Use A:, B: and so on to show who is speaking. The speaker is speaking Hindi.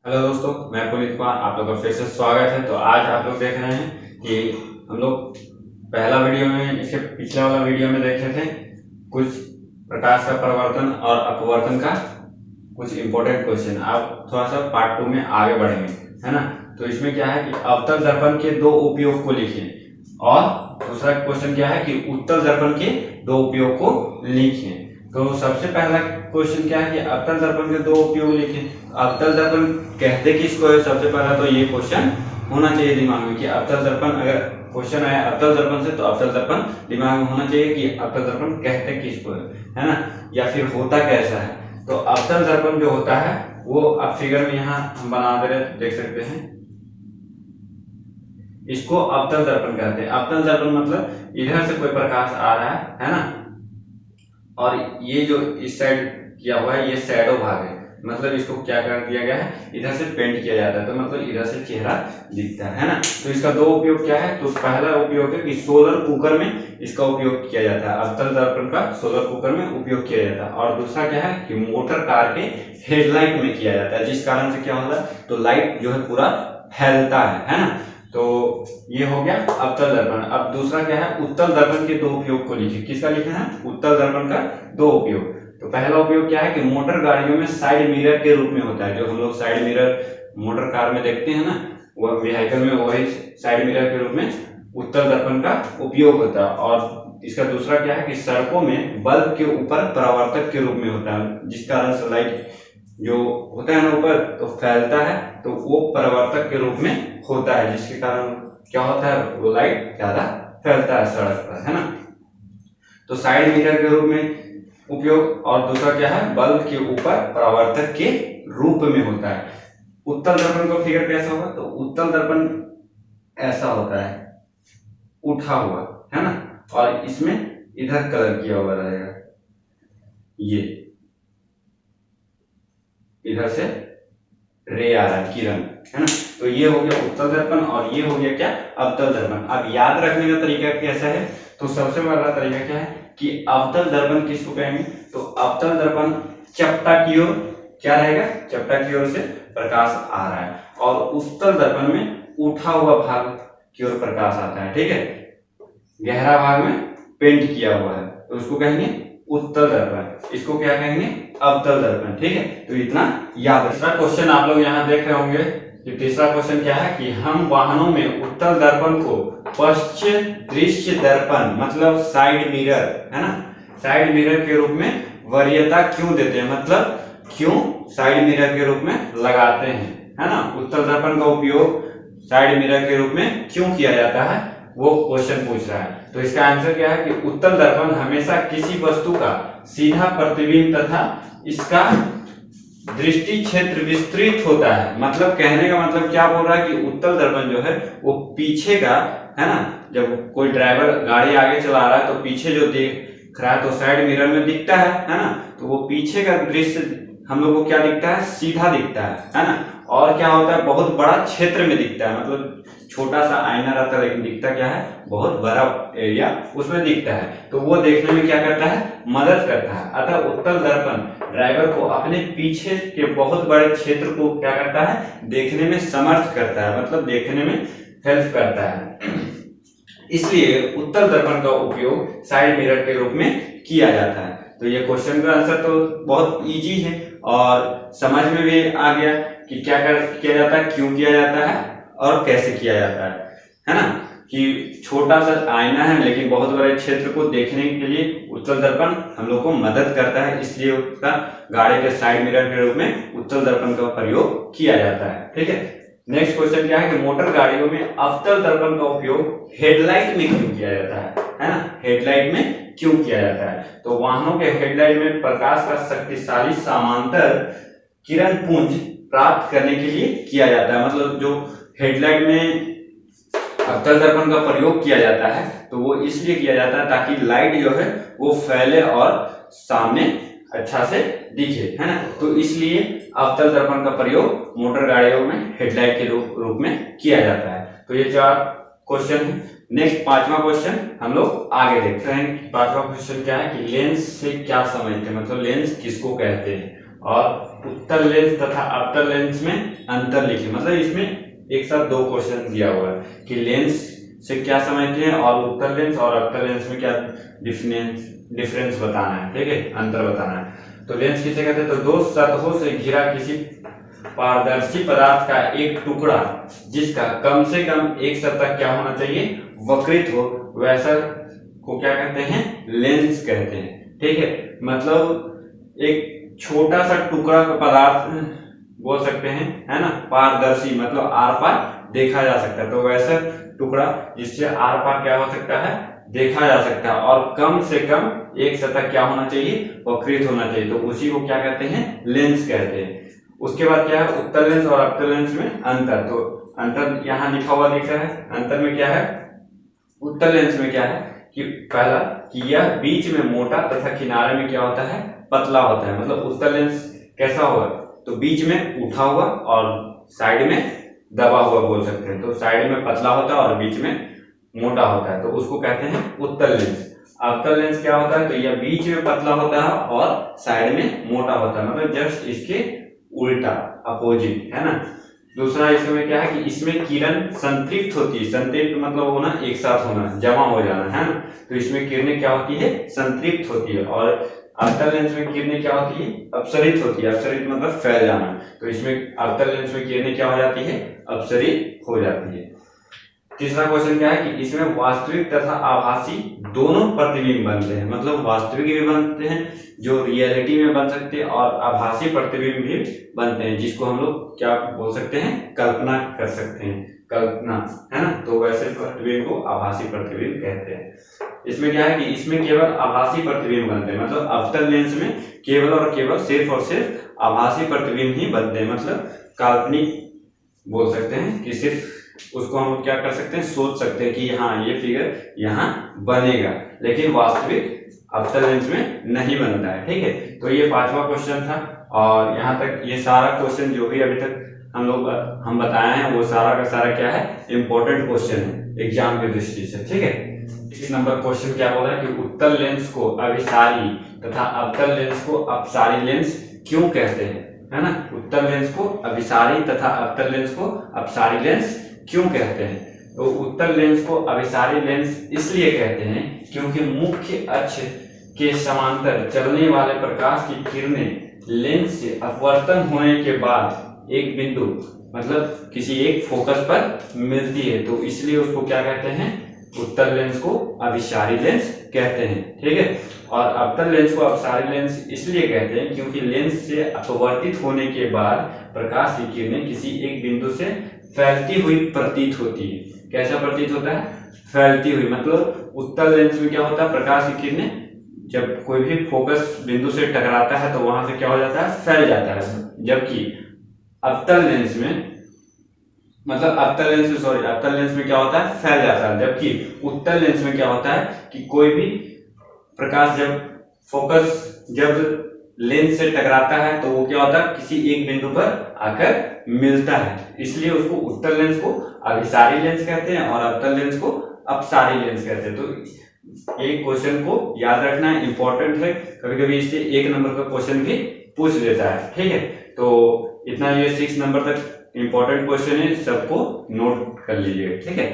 A: हेलो दोस्तों, मैं पुनीत कुमार, आप लोग का फिर से स्वागत है। तो आज आप लोग देख रहे हैं कि हम लोग पहला वीडियो में, इसके पिछले वाला वीडियो में देखे थे कुछ प्रकाश का परिवर्तन और अपवर्तन का कुछ इंपॉर्टेंट क्वेश्चन। आप थोड़ा सा पार्ट 2 में आगे बढ़ेंगे, है ना। तो इसमें क्या है कि अवतल दर्पण के दो उपयोग को लिखें और दूसरा क्वेश्चन क्या है कि उत्तल दर्पण के दो उपयोग को लिखें। तो सबसे पहला क्वेश्चन क्या है कि अवतल दर्पण के दो उपयोग लिखें। अवतल दर्पण कहते किसको है? सबसे पहला तो ये क्वेश्चन होना चाहिए दिमाग में कि अवतल दर्पण, अगर क्वेश्चन आया अवतल दर्पण से तो अवतल दर्पण दिमाग में होना चाहिए कि अवतल दर्पण कहते किसको है ना, या फिर होता कैसा है। तो अवतल दर्पण जो होता है वो आप फिगर में यहाँ हम बना दे रहे, देख सकते हैं। इसको अवतल दर्पण कहते हैं। अवतल दर्पण मतलब इधर से कोई प्रकाश आ रहा है ना, और ये जो इस साइड किया हुआ है ये शैडो भाग है, मतलब इसको क्या कर दिया गया है, इधर से पेंट किया जाता है, तो मतलब इधर से चेहरा दिखता है ना। तो इसका दो उपयोग क्या है? तो पहला उपयोग है कि सोलर कुकर में इसका उपयोग किया जाता है, अवतल दर्पण का सोलर कुकर में उपयोग किया जाता है। और दूसरा क्या है कि मोटर कार के हेडलाइट में किया जाता है, जिस कारण से क्या होता है, तो लाइट जो है पूरा फैलता है ना। तो ये हो गया अवतल दर्पण। अब दूसरा क्या है, उत्तल दर्पण के दो उपयोग को लिखिए। किसका लिखना है? उत्तल दर्पण का दो उपयोग। तो पहला उपयोग क्या है कि मोटर गाड़ियों में साइड मिरर के रूप में होता है। जो हम लोग साइड मिरर मोटर कार में देखते हैं ना, वह व्हीकल में वही साइड मिरर के रूप में उत्तल दर्पण का उपयोग होता है। और इसका दूसरा क्या है कि सड़कों में बल्ब के ऊपर परावर्तक के रूप में होता है, जिस कारण से लाइट जो होता है ना ऊपर तो फैलता है, तो वो परावर्तक के रूप में होता है, जिसके कारण क्या होता है, वो लाइट ज्यादा फैलता है सड़क पर, है ना। तो साइड मिरर के रूप में उपयोग, और दूसरा क्या है, बल्ब के ऊपर परावर्तक के रूप में होता है। उत्तल दर्पण का फिगर कैसा होगा? तो उत्तल दर्पण ऐसा होता है, उठा हुआ, है ना, और इसमें इधर कलर किया हुआ रहेगा, ये इधर से रे आ रहा है, किरण, है ना। तो ये हो गया उत्तल दर्पण और ये हो गया क्या, अवतल दर्पण। अब याद रखने का तरीका कैसा है? तो सबसे पहला तरीका क्या है कि अवतल दर्पण किसको कहेंगे? तो अवतल दर्पण चपटा की ओर क्या रहेगा, चपटा की ओर से प्रकाश आ रहा है, और उत्तल दर्पण में उठा हुआ भाग की ओर प्रकाश आता है, ठीक है। गहरा भाग में पेंट किया हुआ है तो उसको कहेंगे उत्तल दर्पण, इसको क्या कहेंगे, अवतल दर्पण, ठीक है। तो इतना याद। तीसरा क्वेश्चन आप लोग यहाँ देख रहे होंगे कि तीसरा क्वेश्चन क्या है कि हम वाहनों में उत्तल दर्पण को पश्च दृश्य दर्पण मतलब साइड मिरर, है ना, साइड मिरर के रूप में वरीयता क्यों देते हैं, मतलब क्यों साइड मिरर के रूप में लगाते हैं, है ना। उत्तल दर्पण का उपयोग साइड मिरर के रूप में क्यों किया जाता है, वो क्वेश्चन पूछ रहा है। तो इसका आंसर क्या है कि उत्तल दर्पण हमेशा किसी वस्तु का सीधा प्रतिबिंब तथा इसका दृष्टि क्षेत्र विस्तृत होता है। मतलब कहने का मतलब क्या बोल रहा है कि उत्तल दर्पण जो है वो पीछे का, है ना, जब कोई ड्राइवर गाड़ी आगे चला रहा है तो पीछे जो देख रहा है तो साइड मिरर में दिखता है ना, तो वो पीछे का दृश्य हम लोग को क्या दिखता है, सीधा दिखता है ना। और क्या होता है, बहुत बड़ा क्षेत्र में दिखता है, मतलब छोटा सा आईना रहता है लेकिन दिखता क्या है, बहुत बड़ा एरिया उसमें दिखता है, तो वो देखने में क्या करता है, मदद करता है। अतः उत्तल दर्पण ड्राइवर को अपने पीछे के बहुत बड़े क्षेत्र को क्या करता है, देखने में समर्थ करता है, मतलब देखने में हेल्प करता है। इसलिए उत्तल दर्पण का उपयोग साइड मिरर के रूप में किया जाता है। तो ये क्वेश्चन का आंसर तो बहुत इजी है और समझ में भी आ गया कि क्या किया जाता है, क्यों किया जाता है और कैसे किया जाता है ना। कि छोटा सा आईना है लेकिन बहुत बड़े क्षेत्र को देखने के लिए उत्तल दर्पण हम लोग को मदद करता है, इसलिए उसका गाड़ी के साइड मिरर के रूप में उत्तल दर्पण का प्रयोग किया जाता है, ठीक है। नेक्स्ट क्वेश्चन क्या है कि मोटर गाड़ियों में अवतल दर्पण का उपयोग हेडलाइट में क्यों किया जाता है ना, हेडलाइट में क्यों किया जाता है? तो वाहनों के हेडलाइट में प्रकाश का शक्तिशाली समांतर किरण पुंज प्राप्त करने के लिए किया जाता है। मतलब जो हेडलाइट में अवतल दर्पण का प्रयोग किया जाता है तो वो इसलिए किया जाता है ताकि लाइट जो है वो फैले और सामने अच्छा से दिखे, है ना। तो इसलिए अवतल दर्पण का प्रयोग मोटर गाड़ियों में हेडलाइट के रूप में किया जाता है। तो ये 4 क्वेश्चन है। नेक्स्ट 5वां क्वेश्चन हम लोग आगे देखते हैं। 5वां क्वेश्चन क्या है कि लेंस से क्या समझते हैं, मतलब लेंस किसको कहते हैं, और उत्तल लेंस तथा अवतल लेंस में अंतर लिखिए। मतलब इसमें एक साथ दो क्वेश्चन दिया हुआ है कि लेंस से क्या समझते हैं और उत्तल लेंस और अवतल लेंस में क्या डिफरेंस बताना है, ठीक है, अंतर बताना है। तो लेंस किसे कहते हैं? तो दो सतहों से घिरा किसी पारदर्शी पदार्थ का एक टुकड़ा जिसका कम से कम एक सतह क्या होना चाहिए? वक्रित हो, वैसा को क्या कहते हैं? लेंस कहते हैं, ठीक है। मतलब एक छोटा सा टुकड़ा का पदार्थ बोल सकते हैं, है ना, पारदर्शी मतलब आर पार देखा जा सकता है। तो वैसा टुकड़ा जिससे आर पार क्या हो सकता है? देखा जा सकता है, और कम से कम एक सतह क्या होना चाहिए? वक्रित होना चाहिए। तो उसी को क्या कहते हैं? लेंस कहते हैं। उसके बाद क्या है? उत्तल लेंस और अवतल लेंस में अंतर। तो अंतर यहाँ लिखा हुआ दिख रहा है। अंतर में क्या है? उत्तल लेंस में क्या है कि पहला कि यह बीच में मोटा तथा किनारे में क्या होता है? पतला होता है। मतलब उत्तल लेंस कैसा होगा? तो बीच में उठा हुआ और साइड में दबा हुआ बोल सकते हैं। तो साइड में पतला होता है और बीच में मोटा होता है, तो उसको कहते हैं उत्तल लेंस। अवतल लेंस क्या होता है? तो यह बीच में पतला होता है और साइड में मोटा होता है, मतलब जस्ट इसके उल्टा, अपोजिट, है ना। दूसरा इसमें क्या है कि इसमें किरण संतृप्त होती है। संतृप्त मतलब होना, एक साथ होना, जमा हो जाना, है ना। तो इसमें किरणें क्या होती है? संतृप्त होती है। और अवतल लेंस में किरणें क्या होती है? अपसरित होती है। अपसरित मतलब फैल जाना। तो इसमें अवतल लेंस में किरणें क्या हो जाती है? अपसरित हो जाती है। तीसरा क्वेश्चन क्या है कि इसमें वास्तविक तथा आभासी दोनों प्रतिबिंब बनते हैं। मतलब वास्तविक भी बनते हैं जो रियलिटी में बन सकते हैं, और आभासी प्रतिबिंब भी बनते हैं जिसको हम लोग क्या बोल सकते हैं? कल्पना कर सकते हैं, कल्पना, है ना। तो वैसे प्रतिबिंब को आभासी प्रतिबिंब कहते हैं। इसमें क्या है कि इसमें केवल आभासी प्रतिबिंब बनते हैं। मतलब अवतल लेंस में केवल और केवल सिर्फ और सिर्फ आभासी प्रतिबिंब ही बनते हैं। मतलब काल्पनिक बोल सकते हैं कि सिर्फ उसको हम क्या कर सकते हैं? सोच सकते हैं कि हाँ ये फिगर यहाँ बनेगा, लेकिन वास्तविक अवतल लेंस में नहीं बनता है, ठीक है। तो ये पांचवा क्वेश्चन था, और यहाँ तक ये सारा क्वेश्चन जो भी अभी तक हम बताए हैं वो सारा का सारा क्या है? इंपॉर्टेंट क्वेश्चन है एग्जाम की दृष्टि से, ठीक है। इस नंबर क्वेश्चन क्या बोल रहा है कि उत्तल लेंस को अभिसारी तथा अवतल लेंस को अपसारी लेंस क्यों कहते हैं, है ना। उत्तल लेंस को अभिसारी तथा अवतल लेंस को अपसारी लेंस क्यों कहते हैं? तो उत्तल लेंस को अभिसारी लेंस इसलिए कहते हैं क्योंकि मुख्य अक्ष के समांतर चलने वाले प्रकाश की किरणें लेंस से अपवर्तन होने के बाद एक बिंदु मतलब किसी एक फोकस पर मिलती है। तो इसलिए उसको क्या कहते हैं? उत्तल लेंस को अभिसारी लेंस कहते हैं, ठीक है। और अवतल लेंस को अपसारी लेंस इसलिए कहते हैं क्योंकि लेंस से अपवर्तित होने के बाद प्रकाश की किरणें किसी एक बिंदु से फैलती हुई प्रतीत होती है। कैसा प्रतीत होता है? फैलती हुई। मतलब उत्तल लेंस में क्या होता है? प्रकाश की किरणें जब कोई भी फोकस बिंदु से टकराता है तो वहां से क्या हो जाता है? फैल जाता है। जबकि अवतल लेंस में अवतल लेंस में क्या होता है? फैल जाता है। जबकि उत्तल लेंस में क्या होता है कि कोई भी प्रकाश जब लेंस से टकराता है तो वो क्या होता है? किसी एक बिंदु पर आकर मिलता है। इसलिए उसको उत्तल लेंस को अभिसारी लेंस कहते हैं और अवतल लेंस को अपसारी लेंस कहते हैं। तो एक क्वेश्चन को याद रखना है, इंपॉर्टेंट है। कभी कभी इससे एक नंबर का क्वेश्चन भी पूछ लेता है, ठीक है। तो इतना ये 6 नंबर तक इंपॉर्टेंट क्वेश्चन है, सबको नोट कर लीजिएगा, ठीक है।